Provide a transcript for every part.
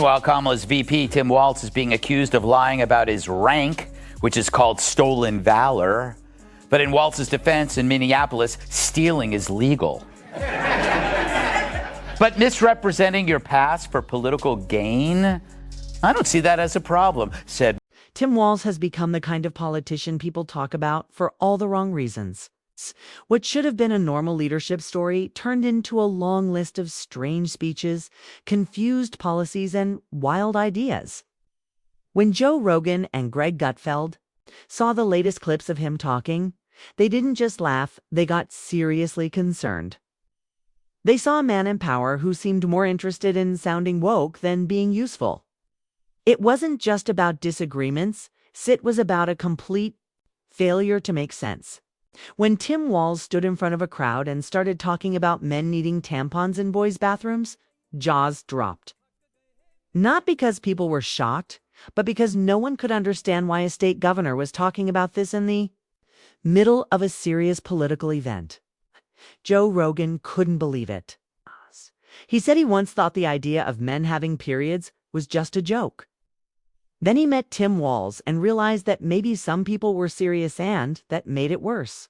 While Kamala's VP, Tim Walz, is being accused of lying about his rank, which is called stolen valor. But in Walz's defense in Minneapolis, stealing is legal. But misrepresenting your past for political gain, I don't see that as a problem, said Tim Walz has become the kind of politician people talk about for all the wrong reasons. What should have been a normal leadership story turned into a long list of strange speeches, confused policies, and wild ideas. When Joe Rogan and Greg Gutfeld saw the latest clips of him talking, they didn't just laugh, they got seriously concerned. They saw a man in power who seemed more interested in sounding woke than being useful. It wasn't just about disagreements, it was about a complete failure to make sense. When Tim Walz stood in front of a crowd and started talking about men needing tampons in boys' bathrooms, jaws dropped. Not because people were shocked, but because no one could understand why a state governor was talking about this in the middle of a serious political event. Joe Rogan couldn't believe it. He said he once thought the idea of men having periods was just a joke. Then he met Tim Walz and realized that maybe some people were serious, and that made it worse.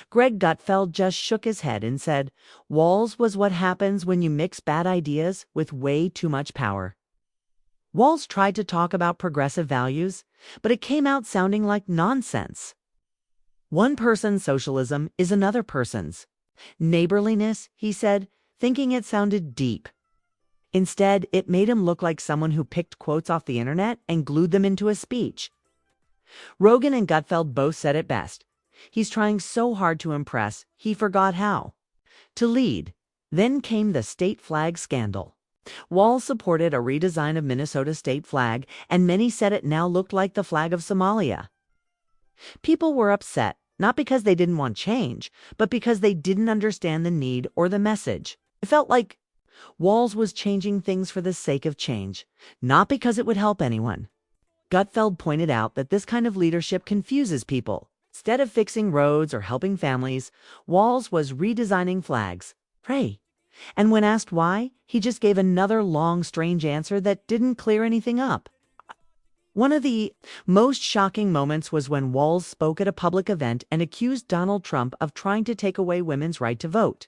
Greg Gutfeld just shook his head and said, Walz was what happens when you mix bad ideas with way too much power. Walz tried to talk about progressive values, but it came out sounding like nonsense. One person's socialism is another person's. Neighborliness, he said, thinking it sounded deep. Instead, it made him look like someone who picked quotes off the internet and glued them into a speech. Rogan and Gutfeld both said it best. He's trying so hard to impress, he forgot how to lead. Then came the state flag scandal. Walz supported a redesign of Minnesota's state flag, and many said it now looked like the flag of Somalia. People were upset, not because they didn't want change, but because they didn't understand the need or the message. It felt like Walz was changing things for the sake of change, not because it would help anyone. Gutfeld pointed out that this kind of leadership confuses people. Instead of fixing roads or helping families, Walz was redesigning flags. Pray. And when asked why, he just gave another long, strange answer that didn't clear anything up. One of the most shocking moments was when Walz spoke at a public event and accused Donald Trump of trying to take away women's right to vote.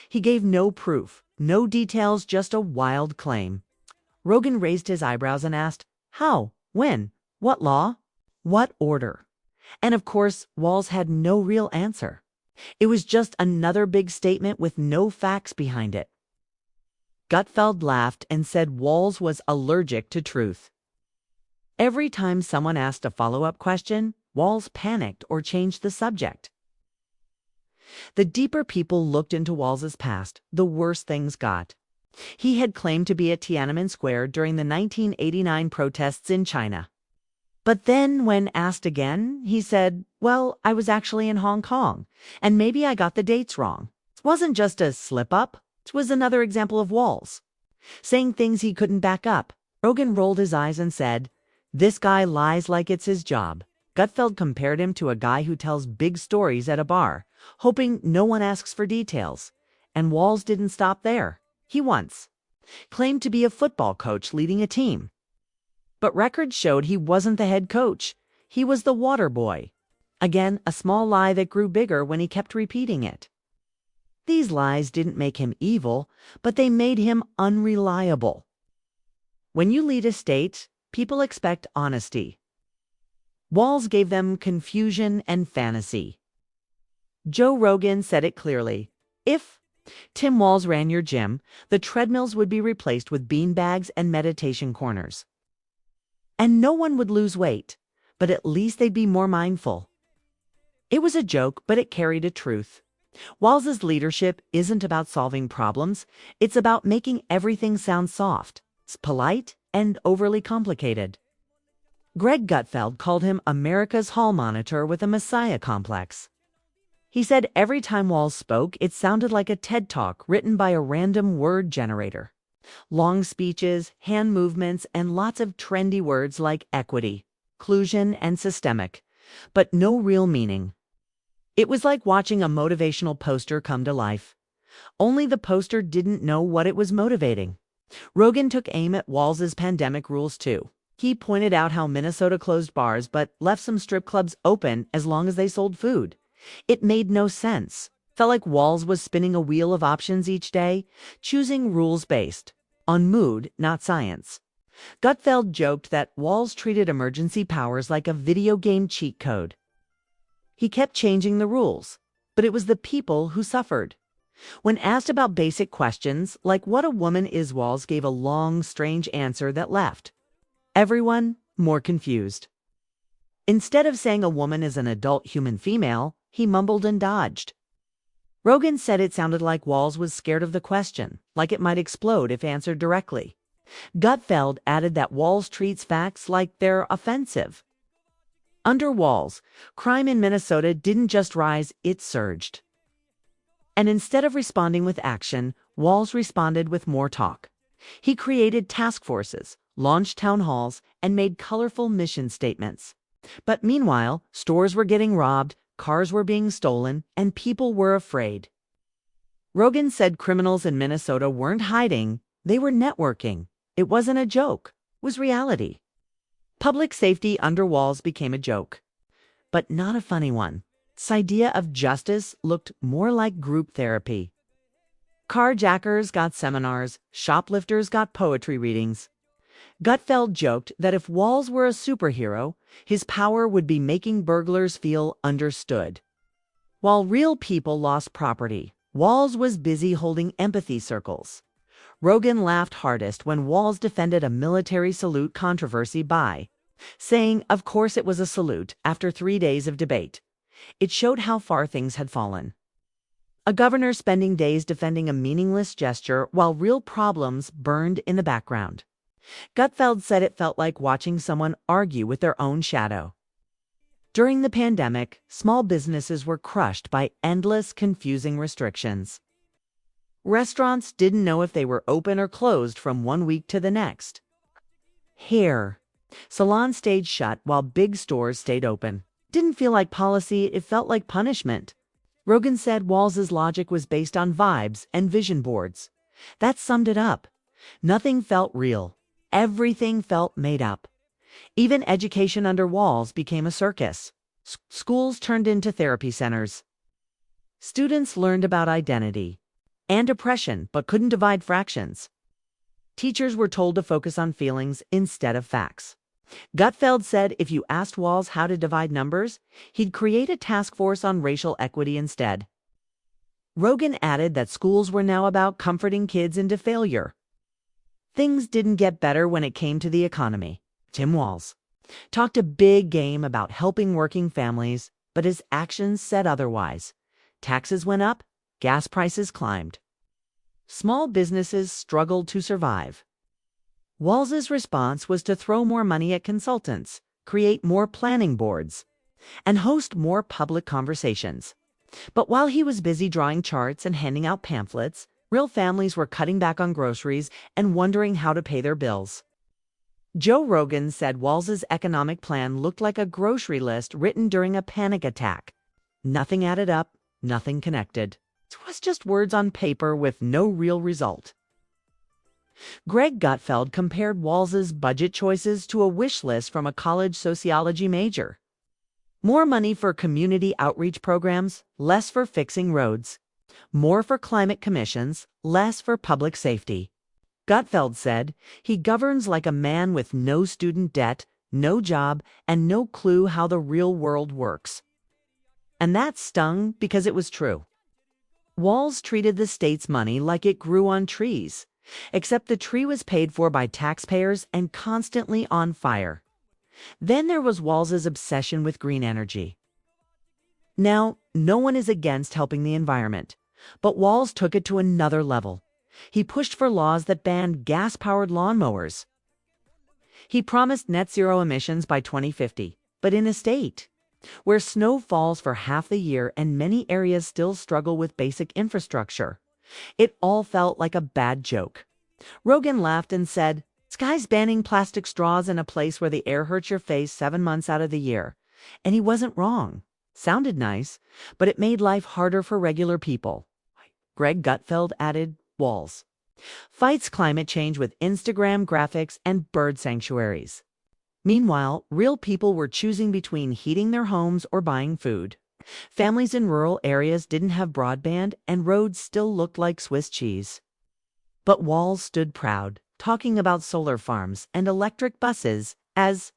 He gave no proof, no details, just a wild claim. Rogan raised his eyebrows and asked, how? When? What law? What order? And of course, Walz had no real answer. It was just another big statement with no facts behind it. Gutfeld laughed and said Walz was allergic to truth. Every time someone asked a follow-up question, Walz panicked or changed the subject. The deeper people looked into Walz's past, the worse things got. He had claimed to be at Tiananmen Square during the 1989 protests in China. But then, when asked again, he said, well, I was actually in Hong Kong, and maybe I got the dates wrong. It wasn't just a slip-up, it was another example of Walz saying things he couldn't back up. Rogan rolled his eyes and said, this guy lies like it's his job. Gutfeld compared him to a guy who tells big stories at a bar, hoping no one asks for details. And Walz didn't stop there. He once claimed to be a football coach leading a team. But records showed he wasn't the head coach. He was the water boy. Again, a small lie that grew bigger when he kept repeating it. These lies didn't make him evil, but they made him unreliable. When you lead a state, people expect honesty. Walz gave them confusion and fantasy. Joe Rogan said it clearly. If Tim Walz ran your gym, the treadmills would be replaced with beanbags and meditation corners. And no one would lose weight, but at least they'd be more mindful. It was a joke, but it carried a truth. Walz's leadership isn't about solving problems. It's about making everything sound soft, polite, and overly complicated. Greg Gutfeld called him America's hall monitor with a messiah complex. He said every time Walz spoke, it sounded like a TED Talk written by a random word generator. Long speeches, hand movements, and lots of trendy words like equity, inclusion, and systemic, but no real meaning. It was like watching a motivational poster come to life. Only the poster didn't know what it was motivating. Rogan took aim at Walz's pandemic rules too. He pointed out how Minnesota closed bars but left some strip clubs open as long as they sold food. It made no sense. Felt like Walz was spinning a wheel of options each day, choosing rules based on mood, not science. Gutfeld joked that Walz treated emergency powers like a video game cheat code. He kept changing the rules, but it was the people who suffered. When asked about basic questions, like what a woman is, Walz gave a long, strange answer that left everyone more confused. Instead of saying a woman is an adult human female, he mumbled and dodged. Rogan said it sounded like Walz was scared of the question, like it might explode if answered directly. Gutfeld added that Walz treats facts like they're offensive. Under Walz, crime in Minnesota didn't just rise, it surged. And instead of responding with action, Walz responded with more talk. He created task forces, launched town halls, and made colorful mission statements. But meanwhile, stores were getting robbed, cars were being stolen, and people were afraid. Rogan said criminals in Minnesota weren't hiding, they were networking. It wasn't a joke, it was reality. Public safety under Walz became a joke, but not a funny one. This idea of justice looked more like group therapy. Carjackers got seminars, shoplifters got poetry readings. Gutfeld joked that if Walz were a superhero, his power would be making burglars feel understood. While real people lost property, Walz was busy holding empathy circles. Rogan laughed hardest when Walz defended a military salute controversy by saying, of course it was a salute, after 3 days of debate. It showed how far things had fallen. A governor spending days defending a meaningless gesture while real problems burned in the background. Gutfeld said it felt like watching someone argue with their own shadow. During the pandemic, small businesses were crushed by endless, confusing restrictions. Restaurants didn't know if they were open or closed from one week to the next. Hair salons stayed shut while big stores stayed open. Didn't feel like policy, it felt like punishment. Rogan said Walz's logic was based on vibes and vision boards. That summed it up. Nothing felt real. Everything felt made up. Even education under Walz became a circus. Schools turned into therapy centers. Students learned about identity and oppression but couldn't divide fractions. Teachers were told to focus on feelings instead of facts. Gutfeld said if you asked Walz how to divide numbers, he'd create a task force on racial equity instead. Rogan added that schools were now about comforting kids into failure. Things didn't get better when it came to the economy. Tim Walz talked a big game about helping working families, but his actions said otherwise. Taxes went up, gas prices climbed. Small businesses struggled to survive. Walz's response was to throw more money at consultants, create more planning boards, and host more public conversations. But while he was busy drawing charts and handing out pamphlets, real families were cutting back on groceries and wondering how to pay their bills. Joe Rogan said Walz's economic plan looked like a grocery list written during a panic attack. Nothing added up, nothing connected. It was just words on paper with no real result. Greg Gutfeld compared Walz's budget choices to a wish list from a college sociology major. More money for community outreach programs, less for fixing roads. More for climate commissions, less for public safety. Gutfeld said he governs like a man with no student debt, no job, and no clue how the real world works. And that stung because it was true. Walz treated the state's money like it grew on trees, except the tree was paid for by taxpayers and constantly on fire. Then there was Walz's obsession with green energy. Now, no one is against helping the environment, but Walz took it to another level. He pushed for laws that banned gas-powered lawnmowers. He promised net zero emissions by 2050, but in a state where snow falls for half the year and many areas still struggle with basic infrastructure, it all felt like a bad joke. Rogan laughed and said, "This guy's banning plastic straws in a place where the air hurts your face 7 months out of the year." And he wasn't wrong. Sounded nice, but it made life harder for regular people. Greg Gutfeld added, Walz Fights climate change with Instagram graphics and bird sanctuaries. Meanwhile, real people were choosing between heating their homes or buying food. Families in rural areas didn't have broadband, and roads still looked like Swiss cheese. But Walz stood proud, talking about solar farms and electric buses as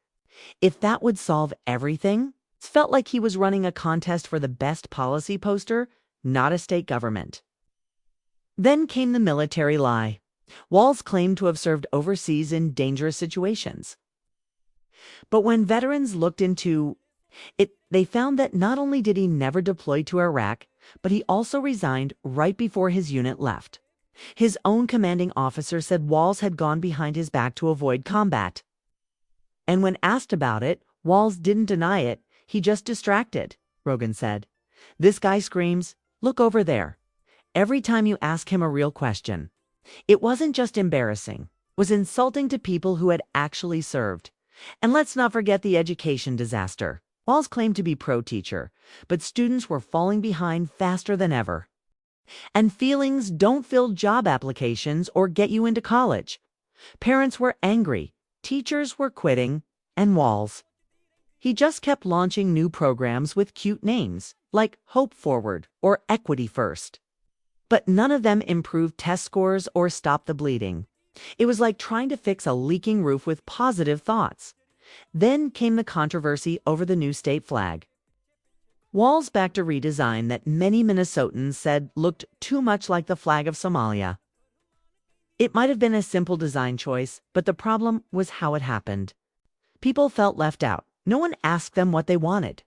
if that would solve everything. It felt like he was running a contest for the best policy poster, not a state government. Then came the military lie. Walz claimed to have served overseas in dangerous situations. But when veterans looked into it, they found that not only did he never deploy to Iraq, but he also resigned right before his unit left. His own commanding officer said Walz had gone behind his back to avoid combat. And when asked about it, Walz didn't deny it, he just distracted, Rogan said. This guy screams, "Look over there," every time you ask him a real question. It wasn't just embarrassing, it was insulting to people who had actually served. And let's not forget the education disaster. Walz claimed to be pro-teacher, but students were falling behind faster than ever. And feelings don't fill job applications or get you into college. Parents were angry, teachers were quitting, and Walz, he just kept launching new programs with cute names, like Hope Forward or Equity First. But none of them improved test scores or stopped the bleeding. It was like trying to fix a leaking roof with positive thoughts. Then came the controversy over the new state flag. Walz backed a redesign that many Minnesotans said looked too much like the flag of Somalia. It might have been a simple design choice, but the problem was how it happened. People felt left out. No one asked them what they wanted.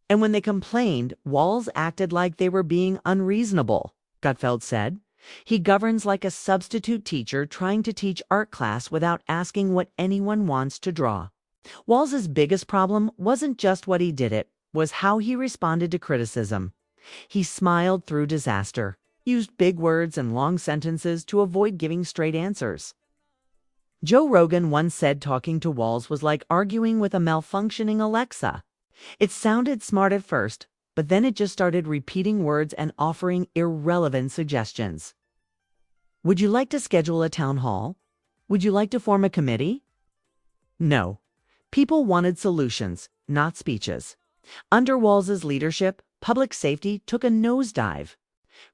And when they complained, Walz acted like they were being unreasonable, Gutfeld said. He governs like a substitute teacher trying to teach art class without asking what anyone wants to draw. Walz's biggest problem wasn't just what he did, it was how he responded to criticism. He smiled through disaster, used big words and long sentences to avoid giving straight answers. Joe Rogan once said talking to Walz was like arguing with a malfunctioning Alexa. It sounded smart at first, but then it just started repeating words and offering irrelevant suggestions. Would you like to schedule a town hall? Would you like to form a committee? No. People wanted solutions, not speeches. Under Walz's leadership, public safety took a nosedive.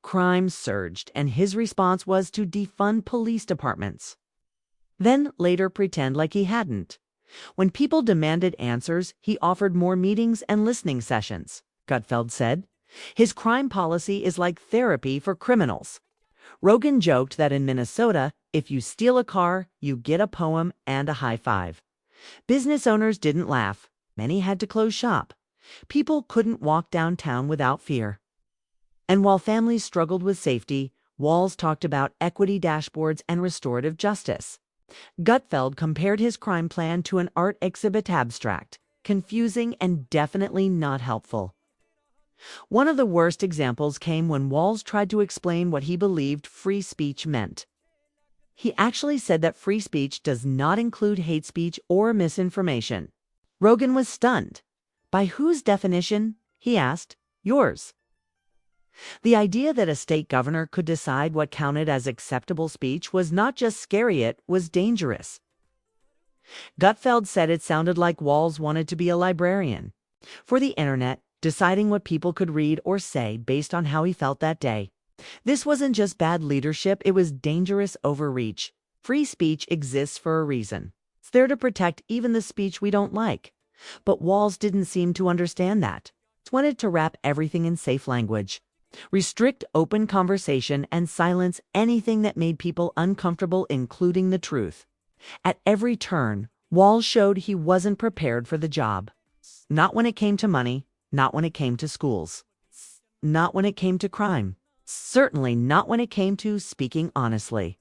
Crime surged, and his response was to defund police departments. Then later pretend like he hadn't. When people demanded answers, he offered more meetings and listening sessions, Gutfeld said. His crime policy is like therapy for criminals. Rogan joked that in Minnesota, if you steal a car, you get a poem and a high five. Business owners didn't laugh. Many had to close shop. People couldn't walk downtown without fear. And while families struggled with safety, Walz talked about equity dashboards and restorative justice. Gutfeld compared his crime plan to an art exhibit abstract, confusing and definitely not helpful. One of the worst examples came when Walz tried to explain what he believed free speech meant. He actually said that free speech does not include hate speech or misinformation. Rogan was stunned. By whose definition? He asked. Yours. The idea that a state governor could decide what counted as acceptable speech was not just scary, it was dangerous. Gutfeld said it sounded like Walz wanted to be a librarian for the internet, deciding what people could read or say based on how he felt that day. This wasn't just bad leadership, it was dangerous overreach. Free speech exists for a reason. It's there to protect even the speech we don't like. But Walz didn't seem to understand that. He wanted to wrap everything in safe language. Restrict open conversation and silence anything that made people uncomfortable, including the truth. At every turn, Walz showed he wasn't prepared for the job. Not when it came to money, not when it came to schools, not when it came to crime, certainly not when it came to speaking honestly.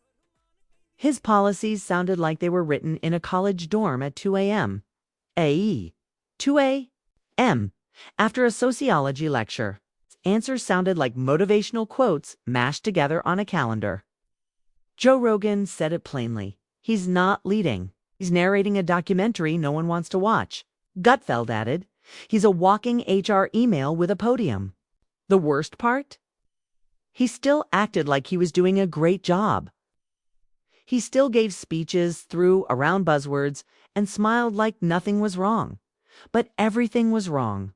His policies sounded like they were written in a college dorm at 2 a.m. 2 a.m. after a sociology lecture. Answers sounded like motivational quotes mashed together on a calendar. Joe Rogan said it plainly. He's not leading. He's narrating a documentary no one wants to watch. Gutfeld added, he's a walking HR email with a podium. The worst part? He still acted like he was doing a great job, He still gave speeches, threw around buzzwords, and smiled like nothing was wrong. But everything was wrong.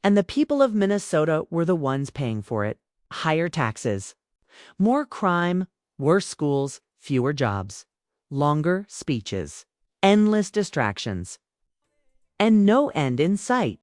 And the people of Minnesota were the ones paying for it. Higher taxes, more crime, worse schools, fewer jobs, longer speeches, endless distractions, and no end in sight.